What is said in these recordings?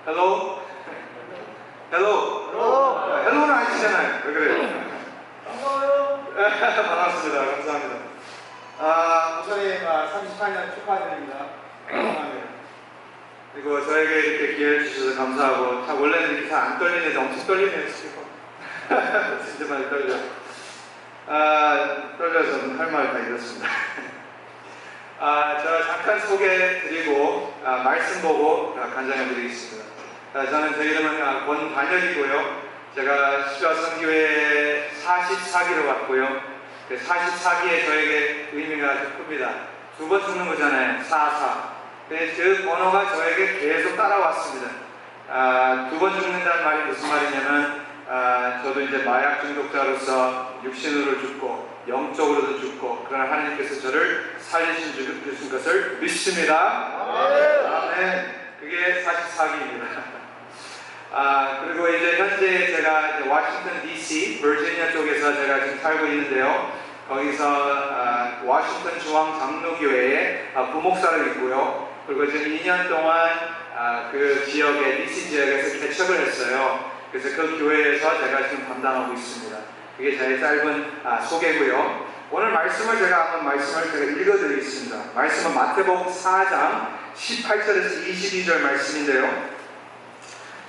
헬로? 헬로? 헬로는 아니시잖아요. 왜 그래요? 반가워요. 반갑습니다. 감사합니다. 목사님 38년 축하드립니다. 감사합니다. 그리고 저에게 이렇게 기회를 주셔서 감사하고, 원래는 이렇게 잘 안 떨리는데 엄청 떨리네요, 지금. 진짜 많이 떨려서 할 말 다 잃었습니다. 제가 잠깐 소개드리고 말씀 보고 간증해 드리겠습니다. 저는 제 이름은 권단열이고요. 제가 시가성교회 44기로 왔고요. 44기에 저에게 의미가 아주 큽니다. 두 번 죽는 거잖아요. 44. 그 번호가 저에게 계속 따라왔습니다. 두 번 죽는다는 말이 무슨 말이냐면 저도 이제 마약 중독자로서 육신으로 죽고 영적으로도 죽고, 그러나 하나님께서 저를 살리신 것을 믿습니다. 아멘. 그게 44기입니다. 그리고 이제 현재 제가 이제 워싱턴 DC, 버지니아 쪽에서 제가 지금 살고 있는데요. 거기서 워싱턴 중앙 장로교회에 부목사를 있고요. 그리고 지금 2년 동안 그 지역에, DC 지역에서 개척을 했어요. 그래서 그 교회에서 제가 지금 담당하고 있습니다. 그게 저의 짧은 소개고요. 오늘 말씀을 제가 읽어드리겠습니다. 말씀은 마태복음 4장 18절에서 22절 말씀인데요.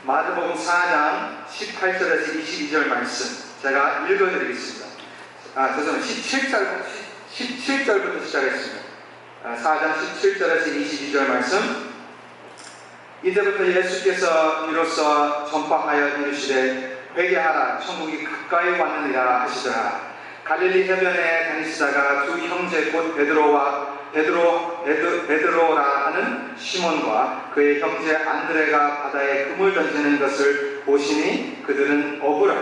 마태복음 4장 18절에서 22절 말씀 제가 읽어드리겠습니다. 죄송합니다. 17절부터 시작했습니다. 4장 17절에서 22절 말씀. 이때부터 예수께서 비로소 전파하여 이르시되 회개하라, 천국이 가까이 왔느니라 하시더라. 갈릴리 해변에 다니시다가 두 형제 곧 베드로라 하는 시몬과 그의 형제 안드레가 바다에 그물 던지는 것을 보시니 그들은 어부라.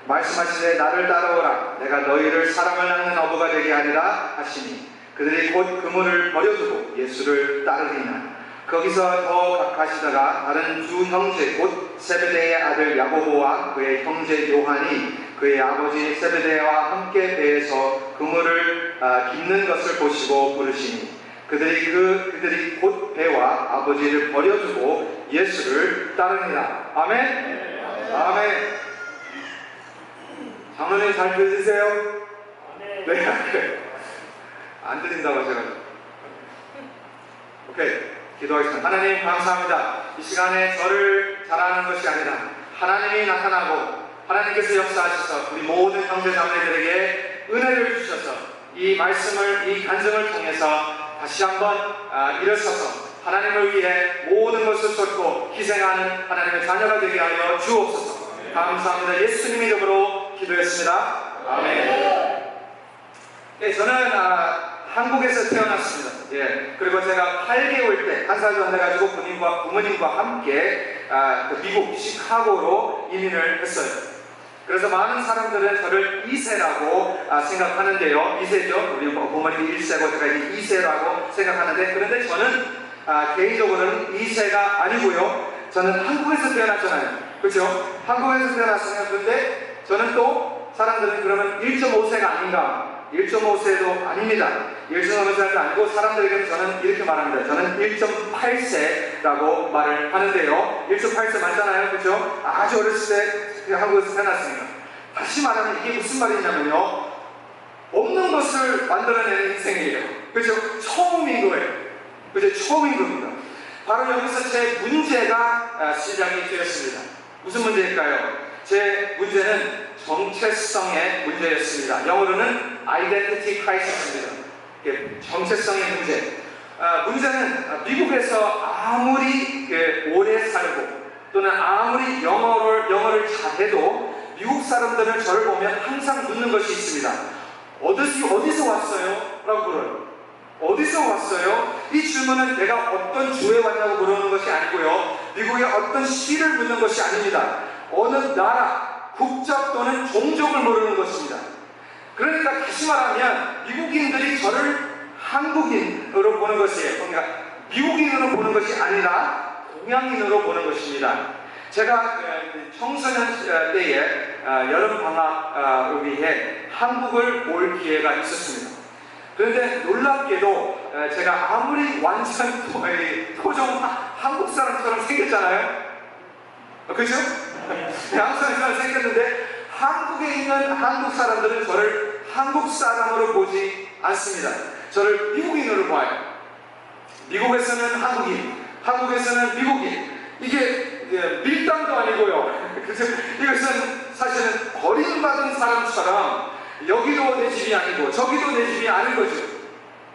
말씀하시되 나를 따라오라, 내가 너희를 사람을 낚는 어부가 되게 하리라 하시니 그들이 곧 그물을 버려두고 예수를 따르리나. 거기서 더 가시다가 다른 두 형제 곧 세베대의 아들 야고보와 그의 형제 요한이 그의 아버지 세베대와 함께 배에서 그물을 깁는 것을 보시고 부르시니 그들이 곧 배와 아버지를 버려두고 예수를 따르니라. 아멘. 아멘. 장로님 잘 들으세요? 네. 안 들린다고 하셔가지고. 오케이. 기도하겠습니다. 하나님 감사합니다. 이 시간에 저를 자랑하는 것이 아니라 하나님이 나타나고 하나님께서 역사하셔서 우리 모든 형제자매들에게 은혜를 주셔서 이 말씀을, 이 간증을 통해서 다시 한번 일어서서 하나님을 위해 모든 것을 쏟고 희생하는 하나님의 자녀가 되게 하여 주옵소서. 감사합니다. 예수님 이름으로 기도했습니다. 아멘. 네, 저는 한국에서 태어났습니다. 예, 그리고 제가 8개월 때 한 살 전 해가지고 부모님과 함께 미국 시카고로 이민을 했어요. 그래서 많은 사람들은 저를 2세라고 생각하는데요. 2세죠. 우리 부모님이 1세고 제가 2세라고 생각하는데, 그런데 저는 개인적으로는 2세가 아니고요. 저는 한국에서 태어났잖아요. 그렇죠? 한국에서 태어났으면, 그런데 저는 또 사람들은 그러면 1.5세가 아닌가? 1.5세도 아닙니다. 1.5세도 아니고 사람들에게는 저는 이렇게 말합니다. 저는 1.8세라고 말을 하는데요. 1.8세 맞잖아요. 그렇죠? 아주 어렸을 때 한국에서 태어났으니까. 다시 말하면 이게 무슨 말이냐면요. 없는 것을 만들어내는 인생이에요. 그렇죠? 처음인 거예요. 그렇죠? 처음인 겁니다. 바로 여기서 제 문제가 시작이 되었습니다. 무슨 문제일까요? 제 문제는 정체성의 문제였습니다. 영어로는 identity crisis입니다. 정체성의 문제. 문제는 미국에서 아무리 오래 살고 또는 아무리 영어를 잘해도 미국 사람들은 저를 보면 항상 묻는 것이 있습니다. 어디서 왔어요? 라고 물어요. 어디서 왔어요? 이 질문은 내가 어떤 주에 왔냐고 물어보는 것이 아니고요. 미국의 어떤 시를 묻는 것이 아닙니다. 어느 나라, 국적 또는 종족을 모르는 것입니다. 그러니까 다시 말하면 미국인들이 저를 한국인으로 보는 것이에요. 그러니까 미국인으로 보는 것이 아니라 동양인으로 보는 것입니다. 제가 청소년 때에 여름방학을 위해 한국을 올 기회가 있었습니다. 그런데 놀랍게도 제가 아무리 완전 토종 한국 사람처럼 생겼잖아요. 그죠? 한국 사람처럼 생겼는데 한국에 있는 한국 사람들은 저를 한국 사람으로 보지 않습니다. 저를 미국인으로 봐요. 미국에서는 한국인, 한국에서는 미국인. 이게 밀당도 아니고요. 그죠? 이것은 사실은 버림받은 사람처럼 여기도 내 집이 아니고 저기도 내 집이 아닌 거죠.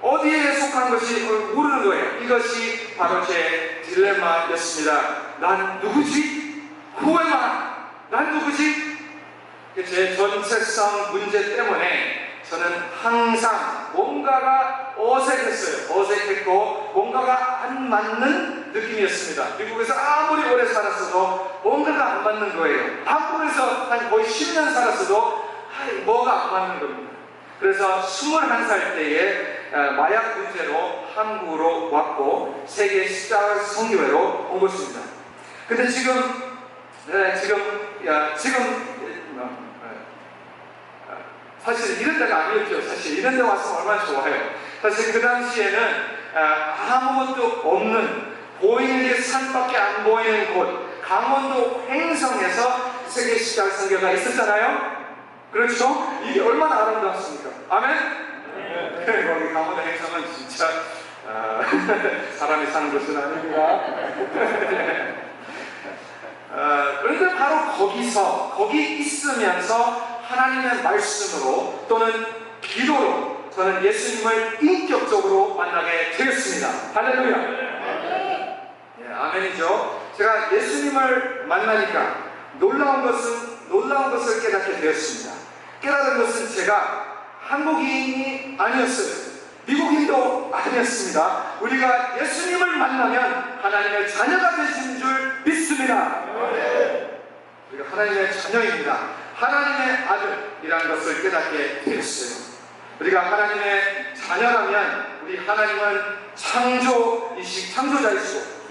어디에 속한 것이 모르는 거예요. 이것이 바로 제 딜레마였습니다. 난 누구지? Who am I? 난 누구지? 제 전체성 문제 때문에 저는 항상 뭔가가 어색했어요. 어색했고 뭔가가 안 맞는 느낌이었습니다. 미국에서 아무리 오래 살았어도 뭔가가 안 맞는 거예요. 한국에서 한 거의 10년 살았어도 뭐가 안 맞는 겁니다. 그래서 21살 때에 마약 문제로 한국으로 왔고 세계 십자가 선교회로 온 것입니다. 근데 지금 사실 이런 데가 아니었죠. 사실 이런 데 와서 얼마나 좋아요. 사실 그 당시에는 아무것도 없는 보이는 게 산밖에 안 보이는 곳 강원도 횡성에서 세계 십자가 선교가 있었잖아요. 그렇죠? 이게 얼마나 아름답습니까? 아멘? 네. 거기 강원도 행성은 진짜 사람이 사는 곳은 아닙니다. 그런데 바로 거기 있으면서 하나님의 말씀으로 또는 기도로 저는 예수님을 인격적으로 만나게 되었습니다. 할렐루야. 네, 아멘이죠. 제가 예수님을 만나니까 놀라운 것을 깨닫게 되었습니다. 깨달은 것은 제가 한국인이 아니었어요. 미국인도 아니었습니다. 우리가 예수님을 만나면 하나님의 자녀가 되신 줄 믿습니다. 우리가 하나님의 자녀입니다. 하나님의 아들이라는 것을 깨닫게 되었어요. 우리가 하나님의 자녀라면 우리 하나님은 창조자이시고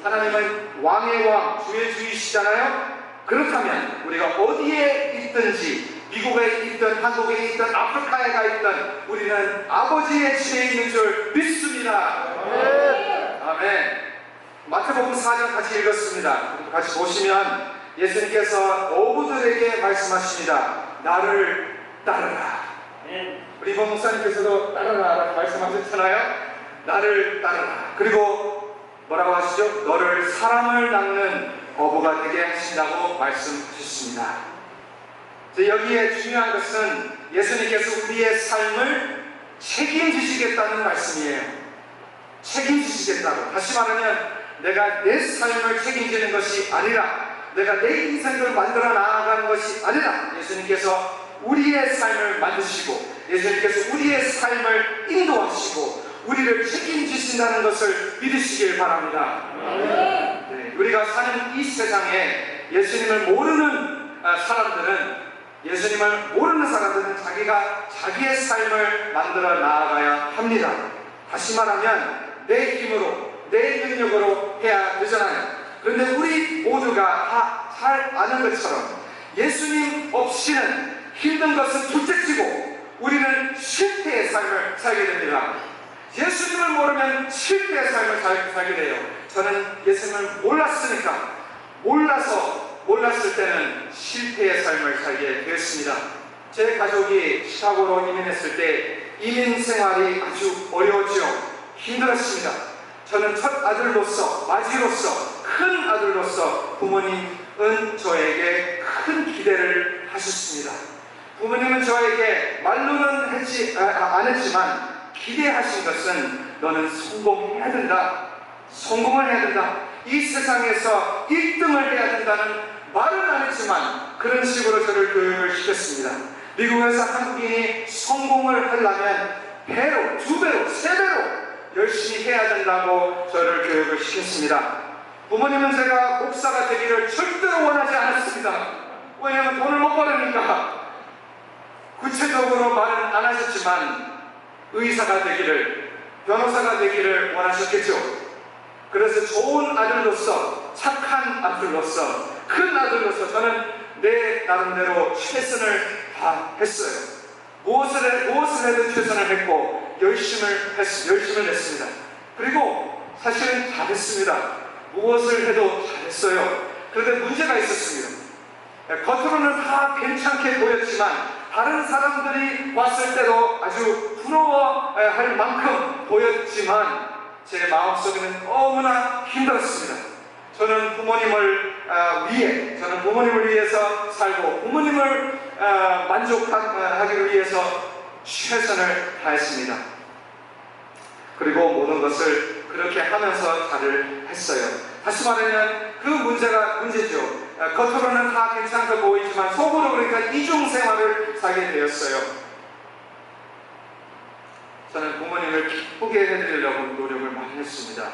하나님은 왕의 왕, 주의 주이시잖아요. 그렇다면 우리가 어디에 있든지 미국에 있든 한국에 있든 아프리카에 가 있든 우리는 아버지의 집에 있는 줄 믿습니다. 아멘. 마태복음 4장 같이 읽었습니다. 같이 보시면 예수님께서 어부들에게 말씀하십니다. 나를 따르라. 우리 이번 목사님께서도 따르라 말씀하셨잖아요. 나를 따르라. 그리고 뭐라고 하시죠? 너를 사람을 낚는 어부가 되게 하신다고 말씀하셨습니다. 여기에 중요한 것은 예수님께서 우리의 삶을 책임지시겠다는 말씀이에요. 책임지시겠다고. 다시 말하면 내가 내 삶을 책임지는 것이 아니라 내가 내 인생을 만들어 나아가는 것이 아니라 예수님께서 우리의 삶을 만드시고 예수님께서 우리의 삶을 인도하시고 우리를 책임지신다는 것을 믿으시길 바랍니다. 네, 우리가 사는 이 세상에 예수님을 모르는 사람들은 자기가 자기의 삶을 만들어 나아가야 합니다. 다시 말하면 내 힘으로 내 능력으로 해야 되잖아요. 그런데 우리 모두가 다 잘 아는 것처럼 예수님 없이는 힘든 것은 둘째치고 우리는 실패의 삶을 살게 됩니다. 예수님을 모르면 실패의 삶을 살게 돼요. 저는 예수님을 몰랐을 때는 실패의 삶을 살게 되었습니다. 제 가족이 시카고로 이민했을 때 이민 생활이 아주 어려웠죠. 힘들었습니다. 저는 첫 아들로서, 마지로서, 큰 아들로서 부모님은 저에게 큰 기대를 하셨습니다. 부모님은 저에게 말로는 안 했지만 기대하신 것은 너는 성공해야 된다. 성공을 해야 된다. 이 세상에서 1등을 해야 된다는 말은 안 했지만 그런 식으로 저를 교육을 시켰습니다. 미국에서 한국인이 성공을 하려면 배로, 2배로, 3배로 열심히 해야 된다고 저를 교육을 시켰습니다. 부모님은 제가 목사가 되기를 절대로 원하지 않았습니다. 왜냐하면 돈을 못 벌으니까. 구체적으로 말은 안 하셨지만 의사가 되기를, 변호사가 되기를 원하셨겠죠. 그래서 좋은 아들로서, 착한 아들로서, 큰 아들로서 저는 내 나름대로 최선을 다했어요. 무엇을 해도 최선을 했고 열심을 냈습니다. 그리고 사실은 잘했습니다. 무엇을 해도 잘했어요. 그런데 문제가 있었습니다. 겉으로는 다 괜찮게 보였지만 다른 사람들이 봤을 때도 아주 부러워할 만큼 보였지만 제 마음속에는 너무나 힘들었습니다. 저는 부모님을 위해서 살고 부모님을 만족하기 위해서 최선을 다했습니다. 그리고 모든 것을 그렇게 하면서 잘을 했어요. 다시 말하면 그 문제죠. 겉으로는 다 괜찮게 보이지만 속으로 그러니까 이중생활을 살게 되었어요. 저는 부모님을 기쁘게 해드리려고 노력을 많이 했습니다.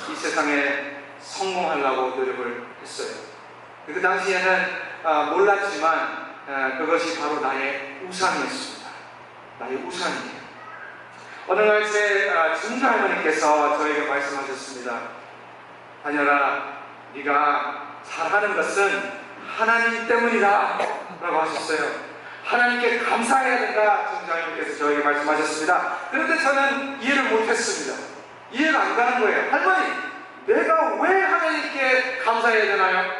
이 세상에 성공하려고 노력을 했어요. 그 당시에는 몰랐지만 그것이 바로 나의 우상이었습니다. 나의 우상이에요. 어느 날 제 증조할머니께서 저에게 말씀하셨습니다. 다녀라, 네가 잘하는 것은 하나님 때문이다 라고 하셨어요. 하나님께 감사해야 된다, 증조할머니께서 저에게 말씀하셨습니다. 그런데 저는 이해를 못했습니다. 이해가 안 가는 거예요. 할머니, 내가 왜 하나님께 감사해야 되나요?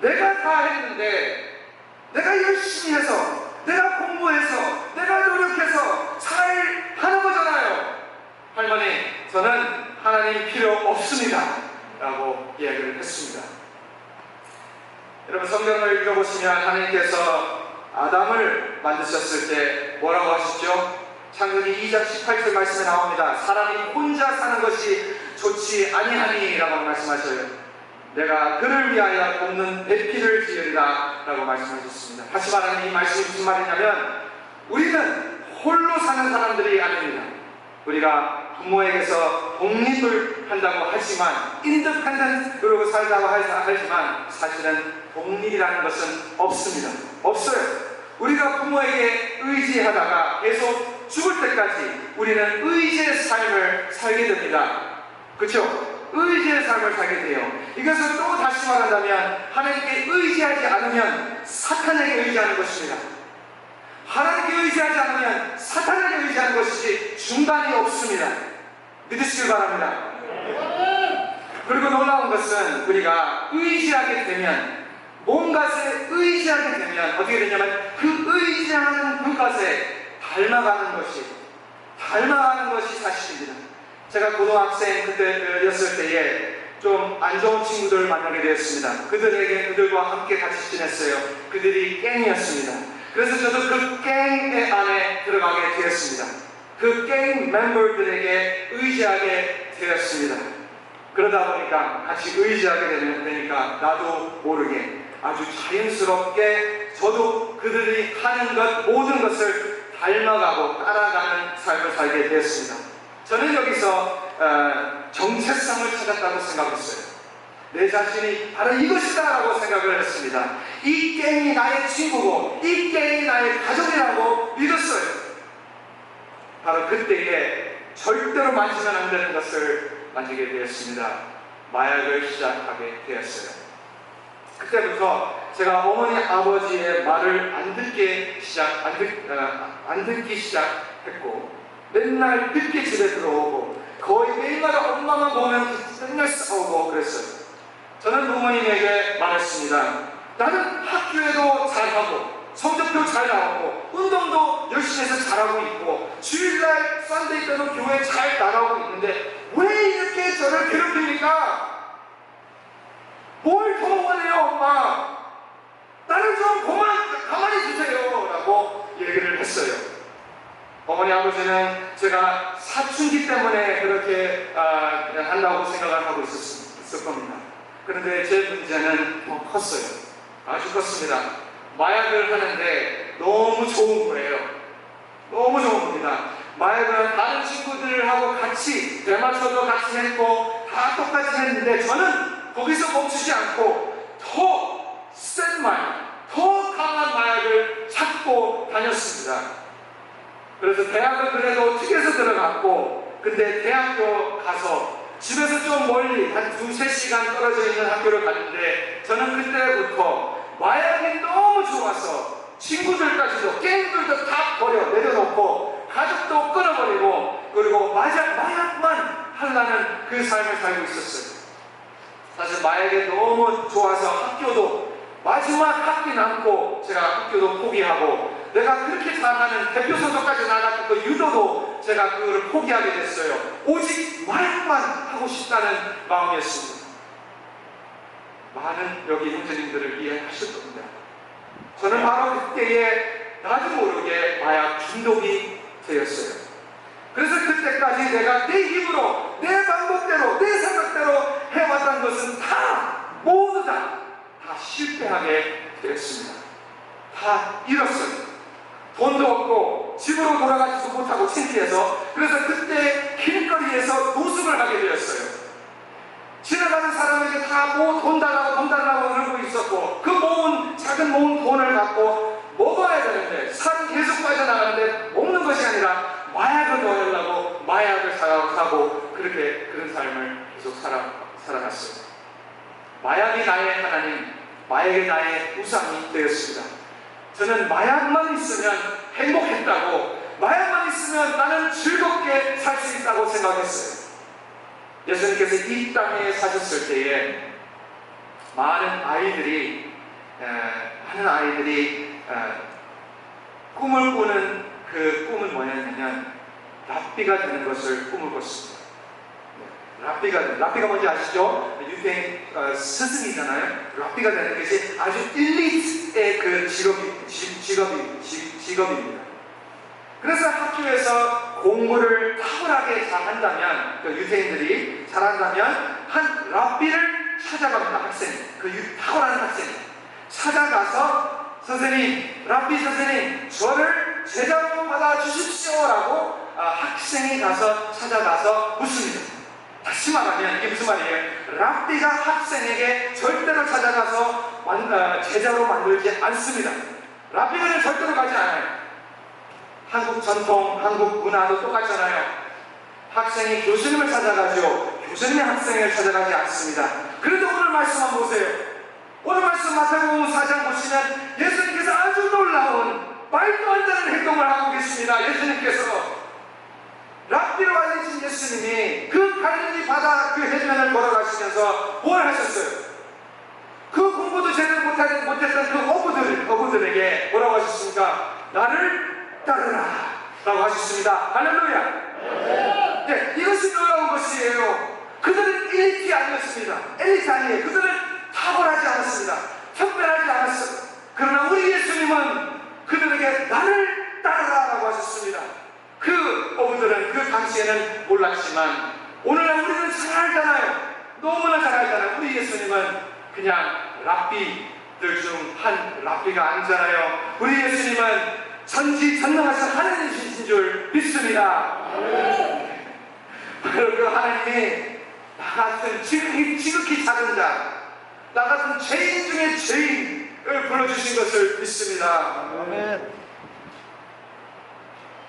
내가 다 했는데, 내가 열심히 해서, 내가 공부해서, 내가 노력해서 잘 하는 거잖아요. 할머니, 저는 하나님 필요 없습니다 라고 이야기를 했습니다. 여러분, 성경을 읽어보시면 하나님께서 아담을 만드셨을 때 뭐라고 하셨죠? 창세기 2장 18절 말씀에 나옵니다. 사람이 혼자 사는 것이 좋지 아니하니 라고 말씀하셔요. 내가 그를 위하여 돕는 배필을 지으리라 라고 말씀하셨습니다. 다시 말하면 이 말씀이 무슨 말이냐면 우리는 홀로 사는 사람들이 아닙니다. 우리가 부모에게서 독립을 한다고 하지만 인디펜던트로 살다고 하지만 사실은 독립이라는 것은 없습니다. 없어요. 우리가 부모에게 의지하다가 계속 죽을 때까지 우리는 의지의 삶을 살게 됩니다. 그렇죠? 의지의 삶을 살게 돼요. 이것을 또 다시 말한다면 하나님께 의지하지 않으면 사탄에게 의지하는 것입니다. 하나님께 의지하지 않으면 사탄에게 의지하는 것이지 중간이 없습니다. 믿으시길 바랍니다. 그리고 놀라운 것은 우리가 의지하게 되면 뭔가에 의지하게 되면 어떻게 되냐면 그 의지하는 그것에 닮아가는 것이 사실입니다. 제가 고등학생 그때였을 때에 좀 안 좋은 친구들을 만나게 되었습니다. 그들과 함께 같이 지냈어요. 그들이 갱이었습니다. 그래서 저도 그 갱 안에 들어가게 되었습니다. 그 갱 멤버들에게 의지하게 되었습니다. 그러다 보니까 같이 의지하게 되니까 나도 모르게 아주 자연스럽게 저도 그들이 하는 모든 것을 닮아가고 따라가는 삶을 살게 되었습니다. 저는 여기서 정체성을 찾았다고 생각했어요. 내 자신이 바로 이것이다 라고 생각을 했습니다. 이 갱이 나의 친구고 이 갱이 나의 가족이라고 믿었어요. 바로 그때에 절대로 만지면 안 되는 것을 만지게 되었습니다. 마약을 시작하게 되었어요. 그때부터 제가 어머니 아버지의 말을 안 듣기 시작했고 맨날 늦게 집에 들어오고 거의 매일마다 엄마만 보면 맨날 싸우고 그랬어요. 저는 부모님에게 말했습니다. 나는 학교에도 잘하고 성적표 잘 나오고 운동도 열심히 해서 잘하고 있고 주일날 썬데이 때도 교회 잘 나가고 있는데 왜 이렇게 저를 괴롭힙니까? 뭘 더 원해요 엄마? 나를 좀 가만히 두세요 라고 얘기를 했어요. 어머니 아버지는 제가 사춘기 때문에 그렇게 한다고 생각을 하고 있었을 겁니다. 그런데 제 문제는 더 컸어요. 아주 컸습니다. 마약을 하는데 너무 좋은 거예요. 너무 좋은 겁니다. 마약은 다른 친구들하고 같이 대마초도 같이 했고 다 똑같이 했는데 저는 거기서 멈추지 않고 더 센 마약, 더 강한 마약을 찾고 다녔습니다. 그래서 대학을 그래도 특에서 들어갔고 근데 대학교 가서 집에서 좀 멀리 한 2-3시간 떨어져 있는 학교를 갔는데 저는 그때부터 마약이 너무 좋아서 친구들까지도 게임들도 다 내려놓고 가족도 끊어버리고 그리고 마약만 만족을 나는 그 삶을 살고 있었어요. 사실 마약에 너무 좋아서 학교도 마지막 학기 남고 제가 학교도 포기하고 내가 그렇게 잘하는 대표 선수까지 나갔던 그 유도도 제가 그거를 포기하게 됐어요. 오직 마약만 하고 싶다는 마음이었습니다. 많은 여기 형제님들을 이해하실 겁니다. 저는 바로 그때에 나도 모르게 마약 중독이 되었어요. 그래서 그때까지 내가 내 힘으로, 내 방법대로, 내 생각대로 해왔던 것은 모두 다 실패하게 되었습니다. 다 잃었어요. 돈도 없고 집으로 돌아가지도 못하고 창피해서. 그래서 그때 길거리에서 노숙을 하게 되었어요. 지나가는 사람에게 다 돈 달라고 그러고 있었고, 그 작은 모은 돈을 갖고 먹어야 되는데 살이 계속 빠져나가는데 먹는 것이 아니라 마약을 넣으려고 마약을 사고 그런 삶을 계속 살아갔어요. 마약이 나의 하나님, 마약이 나의 우상이 되었습니다. 저는 마약만 있으면 행복했다고, 마약만 있으면 나는 즐겁게 살 수 있다고 생각했어요. 예수님께서 이 땅에 사셨을 때에 많은 아이들이 꿈을 꾸는 그 꿈은 뭐였냐면 랍비가 되는 것을 꿈을 꿨습니다. 랍비가 뭔지 아시죠? 유대인 스승이잖아요. 랍비가 되는 것이 아주 일리트의 그 직업입니다. 그래서 학교에서 공부를 탁월하게 잘한다면, 그 유대인들이 잘한다면 한 랍비를 찾아갑니다. 학생이, 탁월한 학생이 찾아가서 랍비 선생님, 저를 제자로 받아 주십시오라고 학생이 찾아가서 묻습니다. 다시 말하면 이게 무슨 말이에요? 랍비가 학생에게 절대로 찾아가서 제자로 만들지 않습니다. 랍비는 절대로 가지 않아요. 한국 전통, 한국 문화도 똑같잖아요. 학생이 교수님을 찾아가죠. 교수님이 학생을 찾아가지 않습니다. 그래도 오늘 말씀 한번 보세요. 오늘 말씀 마태복음 4장 보시면 예수님께서 아주 놀라운 말도 안 되는 행동을 하고 계십니다. 예수님께서 랍비로 알려진 예수님이 그 갈릴리 바다 그 해변을 걸어가시면서 뭘 하셨어요? 그 공부도 제대로 못했던 그 어부들에게 뭐라고 하셨습니까? 나를 따르라 라고 하셨습니다. 할렐루야. 네, 이것이 놀라운 것이에요. 그들은 엘리트 아니었습니다. 엘리트 아니에요. 그들은 탁월하지 않았습니다. 특별하지 않았어요. 그러나 우리 예수님은 그들에게 나를 따르라 라고 하셨습니다. 그 어부들은 그 당시에는 몰랐지만 오늘날 우리는 잘 알잖아요. 너무나 잘 알잖아요. 우리 예수님은 그냥 랍비들 중 한 랍비가 아니잖아요. 우리 예수님은 전지전능하신 하나님이신 줄 믿습니다. 바로 그 하나님이 나 같은 지극히 작은 자, 나 같은 죄인 중에 죄인을 불러주신 것을 믿습니다.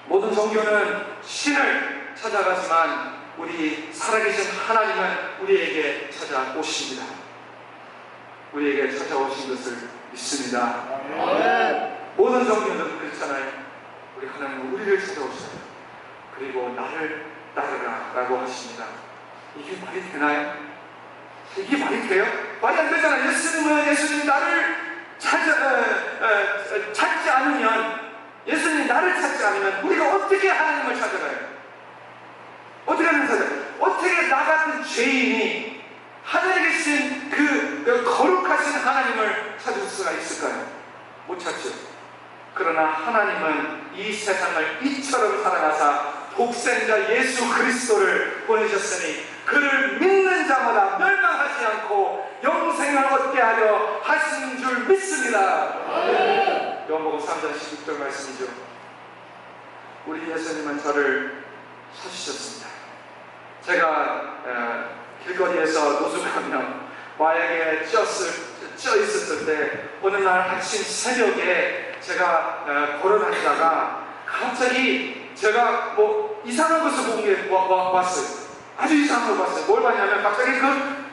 모든 종교는 신을 찾아가지만 우리 살아계신 하나님은 우리에게 찾아오십니다. 우리에게 찾아오신 것을 믿습니다. 모든 종교는 그렇잖아요. 우리 하나님은 우리를 찾아오셔요. 그리고 나를 따르라 라고 하십니다. 이게 말이 되나요? 이게 말이 돼요? 말이 안 되잖아요. 예수님이 나를 찾지 않으면, 예수님이 나를 찾지 않으면 우리가 어떻게 하나님을 찾아가요? 어떻게 하나님을 찾아가요? 어떻게 나 같은 죄인이 하늘에 계신 그 거룩하신 하나님을 찾을 수가 있을까요? 못 찾죠. 그러나 하나님은 이 세상을 이처럼 사랑하사 독생자 예수 그리스도를 보내셨으니 그를 믿는 자마다 멸망하지 않고 영생을 얻게 하려 하신 줄 믿습니다. 요한복음 3장 16절 말씀이죠. 우리 예수님은 저를 찾으셨습니다. 제가 길거리에서 노숙하며 마약에 쪄 있었을 때 어느 날 아침 새벽에 제가 걸어다니다가 갑자기 제가 이상한 것을 봤어요. 아주 이상한 걸 봤어요. 뭘 봤냐면 갑자기 그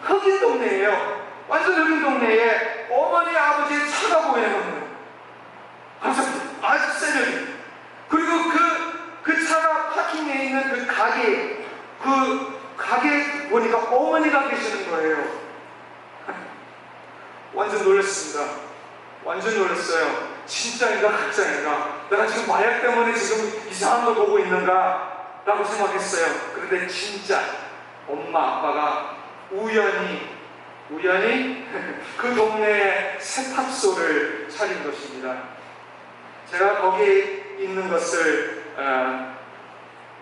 흑인 동네예요. 완전 흑인 동네에 어머니 아버지의 차가 보이는 겁니다. 갑자기 아주 새벽에. 그리고 그 차가 파킹에 있는 그 가게, 그 가게 보니까 어머니가 계시는 거예요. 완전 놀랐습니다. 완전 놀랐어요. 진짜인가 가짜인가? 내가 지금 마약 때문에 지금 이상한 걸 보고 있는가? 라고 생각했어요. 그런데 진짜 엄마 아빠가 우연히 그 동네에 세탁소를 차린 것입니다. 제가 거기에 있는 것을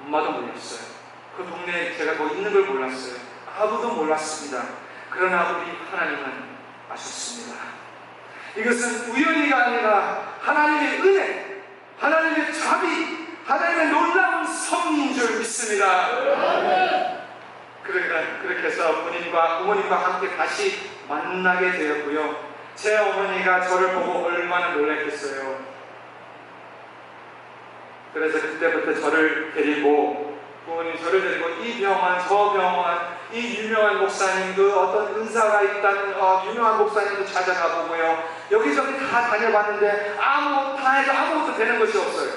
엄마도 몰랐어요. 그 동네에 제가 거기 있는 걸 몰랐어요. 아무도 몰랐습니다. 그러나 우리 하나님은 아셨습니다. 이것은 우연히가 아니라 하나님의 은혜, 하나님의 자비, 하나님의 놀라운 섭리인 줄 믿습니다. 그렇게 해서 부모님과 함께 다시 만나게 되었고요. 제 어머니가 저를 보고 얼마나 놀랐겠어요. 그래서 그때부터 저를 데리고 부모님 저를 데리고 이 병원 저 병원 이 유명한 목사님 그 어떤 은사가 있다는 유명한 목사님도 찾아가 보고요. 여기저기 다 다녀봤는데 다 해도 아무것도 되는 것이 없어요.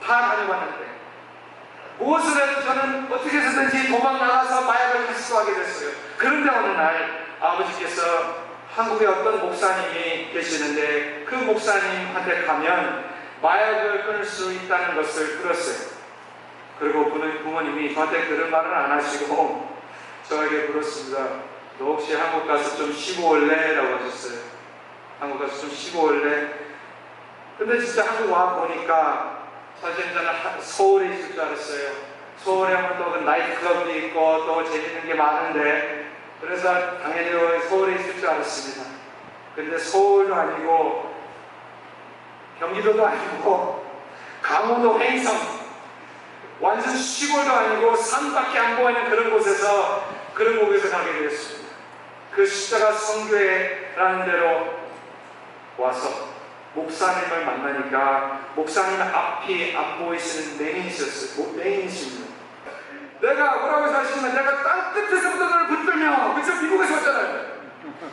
다 다녀봤는데 무엇을 해도 저는 어떻게 해서든지 도망 나가서 마약을 흡수하게 됐어요. 그런데 어느 날 아버지께서 한국에 어떤 목사님이 계시는데 그 목사님한테 가면 마약을 끊을 수 있다는 것을 들었어요. 그리고 부모님이 저한테 그런 말은 안 하시고 저에게 물었습니다. 너 혹시 한국 가서 좀 쉬고 올래? 라고 하셨어요. 한국 가서 좀 쉬고 올래? 근데 진짜 한국 와 보니까 사실 저는 서울에 있을 줄 알았어요. 서울에 하면 또 그 나이트클럽도 있고 또 재밌는 게 많은데 그래서 당연히 서울에 있을 줄 알았습니다. 근데 서울도 아니고 경기도도 아니고 강원도 횡성 완전 시골도 아니고 산밖에 안 보이는 그런 곳에서 가게 되었습니다. 그 십자가 성교회라는 데로 와서 목사님을 만나니까 목사님 앞이 안 보이시는 맹인이십니다. 내가 뭐라고 하시면 내가 땅 끝에서부터 너를 붙들며 그쵸? 미국에서 왔잖아요.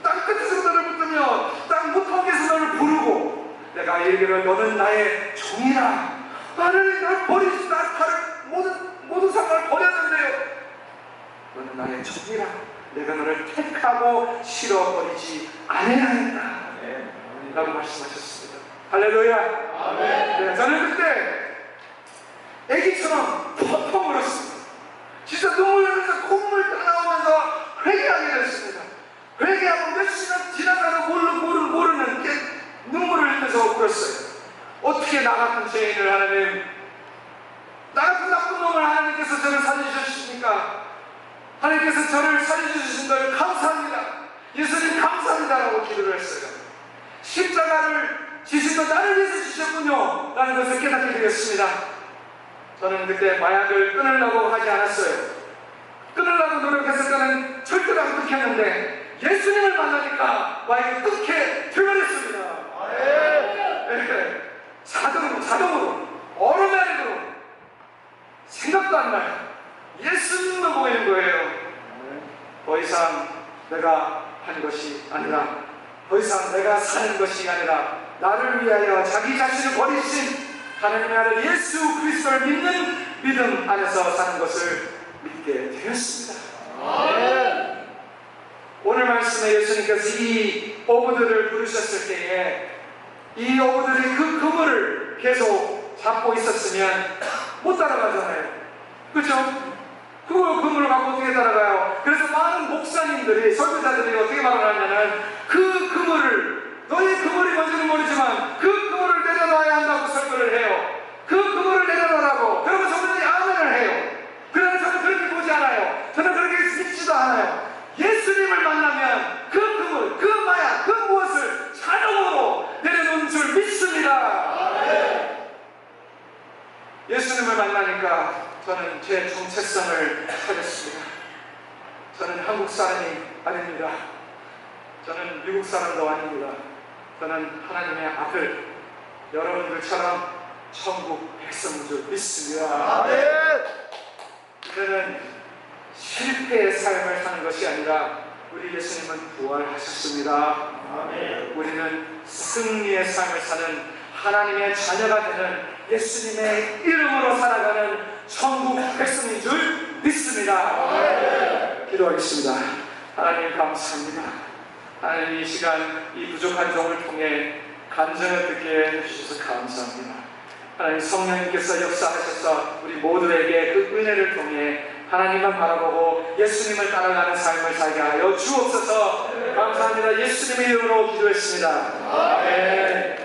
땅 끝에서부터 너를 붙들며 땅 못하게서 너를 부르고 내가 이르기를 너는 나의 종이라 나를 버리지 다른 모든 상관을 버렸는데요. 너는 나의 종이라 내가 너를 택하고 실어버리지 아니하였다 라고 말씀하셨습니다. 할렐루야. 아멘. 네, 저는 그때 애기처럼 펑펑 울었습니다. 진짜 눈물 흘리면서 콧물 다 나오면서 회개하게 됐습니다. 회개하고 몇 시간 지나가도 모르는 눈물을 흘리면서 울었어요. 어떻게 나 같은 죄인을 하나님, 나 같은 나쁜 놈을 하나님께서 저를 살려주셨습니까? 하나님께서 저를 살려주신 걸 감사합니다. 예수님 감사합니다라고 기도를 했어요. 십자가를 지신 건 나를 위해서 주셨군요 라는 것을 깨닫게 되었습니다. 저는 그때 마약을 끊으려고 하지 않았어요. 끊으려고 노력했을 때는 절대로 안 끊겼는데 예수님을 만나니까 마약이 끊게 되어버렸습니다. 네. 자동으로 오토매틱으로 생각도 안 나요. 예수님만 보이는 거예요. 더 이상 내가 한 것이 아니라 더 이상 내가 사는 것이 아니라 나를 위하여 자기 자신을 버리신 하나님의 아들 예수 그리스도를 믿는 믿음 안에서 사는 것을 믿게 되었습니다. 오늘 말씀에 예수님께서 이 어부들을 부르셨을 때에 이 어부들이 그 그물을 계속 잡고 있었으면 못 따라가잖아요. 그렇죠? 그 그물을 갖고 어떻게 따라가요? 그래서 많은 목사님들이 설교자들이 어떻게 말을 하냐면 그 그물을 너의 그물이 뭔지는 모르지만 그 그물을 내려놔야 한다고 설교를 해요. 그 그물을 내려놓으라고. 그러면 저분들이 아멘을 해요. 그러나 저는 그렇게 보지 않아요. 저는 그렇게 믿지도 않아요. 예수님을 만나면 그 그물, 그 마약, 그 무엇을 자동으로 내려놓은 줄 믿습니다. 예수님을 만나니까 저는 제 정체성을 찾았습니다. 저는 한국 사람이 아닙니다. 저는 미국 사람도 아닙니다. 저는 하나님의 아들, 여러분들처럼 천국 백성인 줄 믿습니다. 이제는 실패의 삶을 사는 것이 아니라 우리 예수님은 부활하셨습니다. 우리는 승리의 삶을 사는 하나님의 자녀가 되는 예수님의 이름으로 살아가는 천국 백성인 줄 믿습니다. 기도하겠습니다. 하나님 감사합니다. 하나님 이 시간 이 부족한 종을 통해 간증을 듣게 해주셔서 감사합니다. 하나님 성령님께서 역사하셔서 우리 모두에게 그 은혜를 통해 하나님만 바라보고 예수님을 따라가는 삶을 살게 하여 주옵소서. 감사합니다. 예수님의 이름으로 기도했습니다. 아멘.